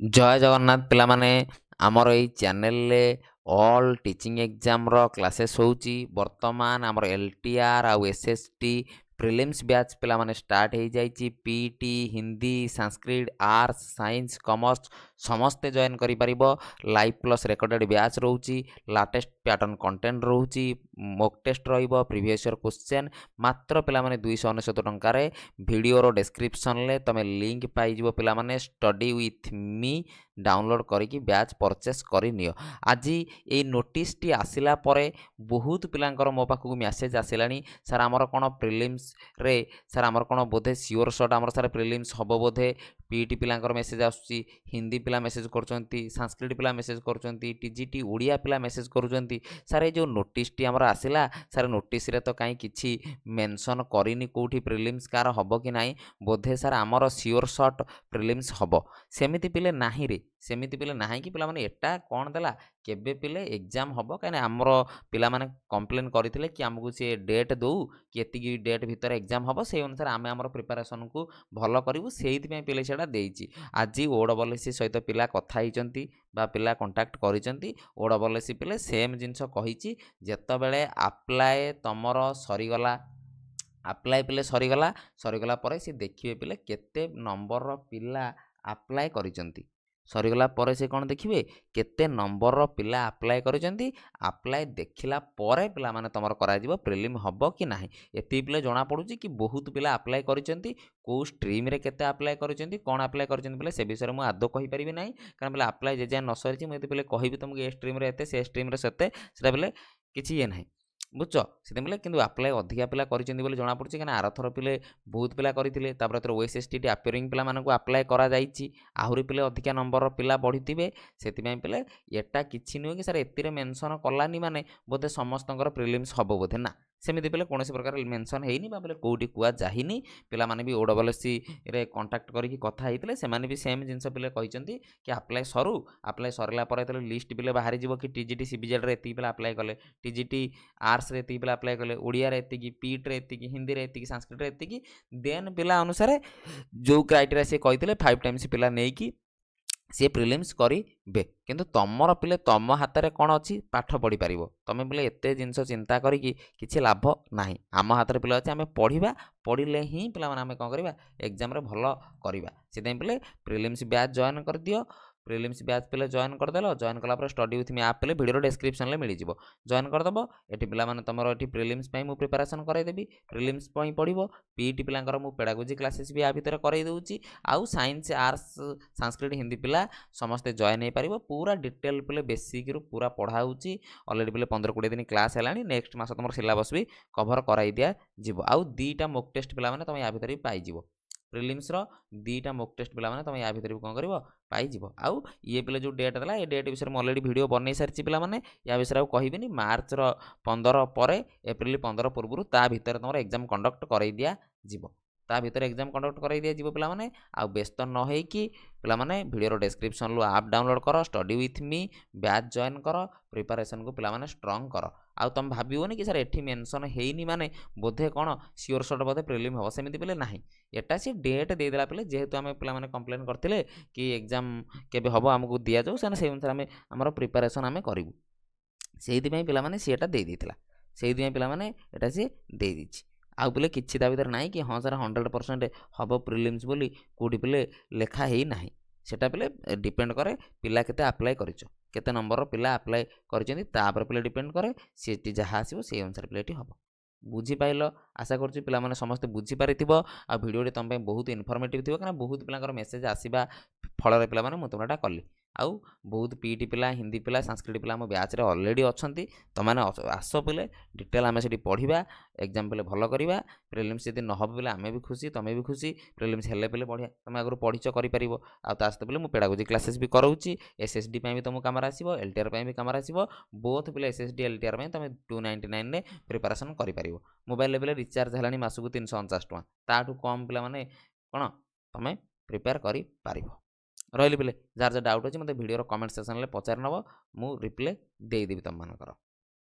जय जगन्नाथ पिला माने आमर एई चैनल ले ऑल टीचिंग एग्जाम रो क्लासेस होउची वर्तमान आमर एलटीआर आउ एसएसटी प्रिलिम्स बैच पिला माने स्टार्ट हो जाइची PT Hindi Sanskrit arts science commerce समस्ते जॉइन करि परिबो लाइव प्लस रिकॉर्डेड बैच रहउची लेटेस्ट पैटर्न कंटेंट रहउची मॉक टेस्ट रहिबो प्रीवियस ईयर क्वेश्चन मात्र पिला माने 299 टंका रे वीडियो रो डिस्क्रिप्शन ले तमे लिंक पाई जिवो पिला माने स्टडी विथ मी डाउनलोड करिकी बैच परचेस करि नियो। आज ये नोटिस टी आसिला परे बहुत पिलांकर मो पाखु मेसेज आसिलानी सर आमर कोन प्रिलिम्स रे सर आमर कोन बोधे सियोर शॉट आमर सर प्रिलिम्स हबो बोधे पीटी पिलांकर मेसेज आसुची हिंदी पिला मेसेज करचंती संस्कृत पिला मेसेज करचंती टीजीटी ओडिया पिला मेसेज करचंती सर ए जो नोटिस टी आमर आसिला सर नोटिस रे तो काई किछि मेंशन करिनी कोठी प्रिलिम्स कार हबो कि नाही बोधे सर आमर सियोर शॉट प्रिलिम्स हबो सेमिति पिले नाही रे सेमिति पिले नाही कि पिला माने एटा कोन देला केबे पिले एग्जाम हबो काने आमर पिला माने कंप्लेन करथिले कि हमकु से डेट दउ कि एतिकी डेट भीतर एग्जाम हबो से अनुसार आमे आमर प्रिपरेशन को भलो करिवु सेहित पे पिले सेटा देइची आज ओडबलसी सहित पिला कथा हिचंती बा पिला कांटेक्ट करिचंती ओडबलसी पिले सेम जिंस कहिची जेतबेले अप्लाई तमर सरीगला अप्लाई पिले सरीगला परे से देखिबे पिले केते नंबर रो पिला अप्लाई करिचंती सरीगला परे से कौन देखिए केते नंबर रो पिला अप्लाई करिसेंती अप्लाई देखिला परे पिला माने तमर करा जिवो प्रिलिम हबो कि नाही एति पिले जणा पडुची कि बहुत पिला अप्लाई करिसेंती को स्ट्रीम रे केते अप्लाई करिसेंती कोन अप्लाई करिसेंती पिले से विषय मु आदो कहि परिबि नाही कारण पिला अप्लाई जे जे न सरिची मु एति पिले कहिबि तुमको ए स्ट्रीम रे एते से स्ट्रीम रे सेते सेटा पिले किछि ये नाही बुझ से कि अप्लाई अधिका पिला करिसेंती जना पड़ी क्या आरथर पिले बहुत पिला करते ओएसएसटी अपियरिंग पिला मानक अप्लाई करा जाइछि आहुरी पिले अधिका नंबर पिला बढ़ी से पिले एटा किछि नुहे कि सर एतिरे मेंशन कलानी माने बोधे समस्तंकर प्रिलिम्स हबो बोधे ना सेमिति पिले कौन प्रकार मेंशन हेनी बा पिले कोठी कुआ जाहिनी पिला माने भी ओडबलसी रे कांटेक्ट करिकी कथा हेतिले से माने भी सेम जिंस पिले कहिसंती कि अप्लाई सरू अप्लाई सरला परे तले लिस्ट पिले बाहरी जिवो कि टीजीटी सीबीजेड रे एति पिला अप्लाई कले टीजीटी आर्ट्स रे एति पिला अप्लाई कले ओडिया रे एति पीट रे एति हिंदी रे एति संस्कृत रे एति देन पिला अनुसार जो क्राइटेरिया से कहितिले 5 टाइम्स पिला नेकी सी प्रिलिम्स करेंगे किंतु तुमर पिले तुम हाथ में कौन अच्छी पाठ पढ़ी पार तुम पिले एत जिनस चिंता करी लाभ ना आम हाथ में पिला अच्छे आम पढ़ा पढ़ले ही पिला आम कौन करवा एग्जाम भल करवा से पिले प्रिलिम्स बैच जॉइन कर दियो प्रिलिम्स बैच पिले जॉइन करदेल जॉइन कलापर स्टडी विथ मी आप पिले वीडियो डिस्क्रिप्शन में मिल जाव जॉइन करदेव ये पिला तुम ये प्रिलिम्स मु प्रिपरेशन करदेवी प्रिलिम्स पढ़ो पीटी पिलांकर मु पेडागोजी क्लासेस भी आ भितर करई दउची आउ साइंस आर्ट्स संस्कृत हिंदी पिला समस्ते जॉइन हो पार पूरा डिटेल पिले बेसिक रु पूरा पढ़ाऊँगी अलरेडी पिले 15-20 दिन क्लास है नेक्स्ट मास तुम सिलेबस भी कभर कराई दिया जीव आउ 2टा मॉक टेस्ट पिला तुम या भितर भी पाई प्रिलिम्स रो 2टा मॉक टेस्ट पिला तुम या भितर भी कौन कर पाई आउ ये पिले जो डेट देला ये डेट विषय में अलरेडी वीडियो बन सारी पिला या विषय आउ कहबी मार्च 15 पर एप्रिल 15 पूर्व ता भितर तुम एग्जाम कंडक्ट कर दिया जीवो ता भितर एग्जाम कंडक्ट कर दिया जीवो पिला माने आ व्यस्त न होइकी पिला माने वीडियो डिस्क्रिप्शन लो ऐप डाउनलोड कर study with me batch join कर प्रिपरेशन को पिला माने स्ट्रांग कर आ तुम भावियोनी कि सर एठी मेंशन हेइनी माने बोधे कौन सियोर शॉट बोधे प्रिलिम हम सेमिति पिले नाही एटा सी डेट दे देला पिले जेहेतु आमे पिला माने कंप्लेन करथिले कि एग्जाम केबे हबो हमकु दिया जाऊ से अनुसार आमे हमर प्रिपरेशन आमे करिवु सेहिति पई पिला माने सेटा दे दिथिला सेहिति पई पिला माने एटा सी दे दिछि आउ पिले किछि ता भीतर नाही कि हाँ सर 100% हबो प्रिलिम्स बोली कोठी पिले लेखा हेई नाही सेटा पिले डिपेंड करे पिला केते अप्लाई करिचो केते नंबर पिला अप्लाई करिसेंती तापर पिले डिपेंड करे सेटी जहा आसीबो से अनुसार पिलेटी हबो बुझी पाइल आशा करुँच पिला माने समस्त बुझी पारिथिबो आ वीडियो तुम बहुत इनफॉर्मेटिव थिबो कारण बहुत पिलांकर मेसेज आसीबा फल पिला माने मु तुमटा कली आउ बहुत पीटी पिला हिंदी पिला संस्कृत पिला आम बैच रे ऑलरेडी अच्छी तुम मैंने आस पिले डिटेल आम से पढ़ा एग्जाम पिले भल करवा प्रिलिम्स यदि न हम पिले आम भी खुशी तुम्हें भी खुशी प्रिलिम्स हेल्ले पिले बढ़िया तुम आगु पढ़ीच कर आसते पिले मुझे पेडागोजी क्लासेस भी कराऊँगी एसएसडी भी तुम कम आसो एलटीआर भी कम आसो बोथ पिले एसएसडी एलटीआर तुम 299 रे प्रिपरेशन कर मोबाइल पिले रिचार्ज है मासक 349 टଙ୍କା ताठू कम पिला माने कौन तुम प्रिपेयर कर रही पिले जार डाउट अच्छे मतलब वीडियो कमेंट सेक्शन में पचार नब मु रिप्लाई देदेवी तुम मानकर।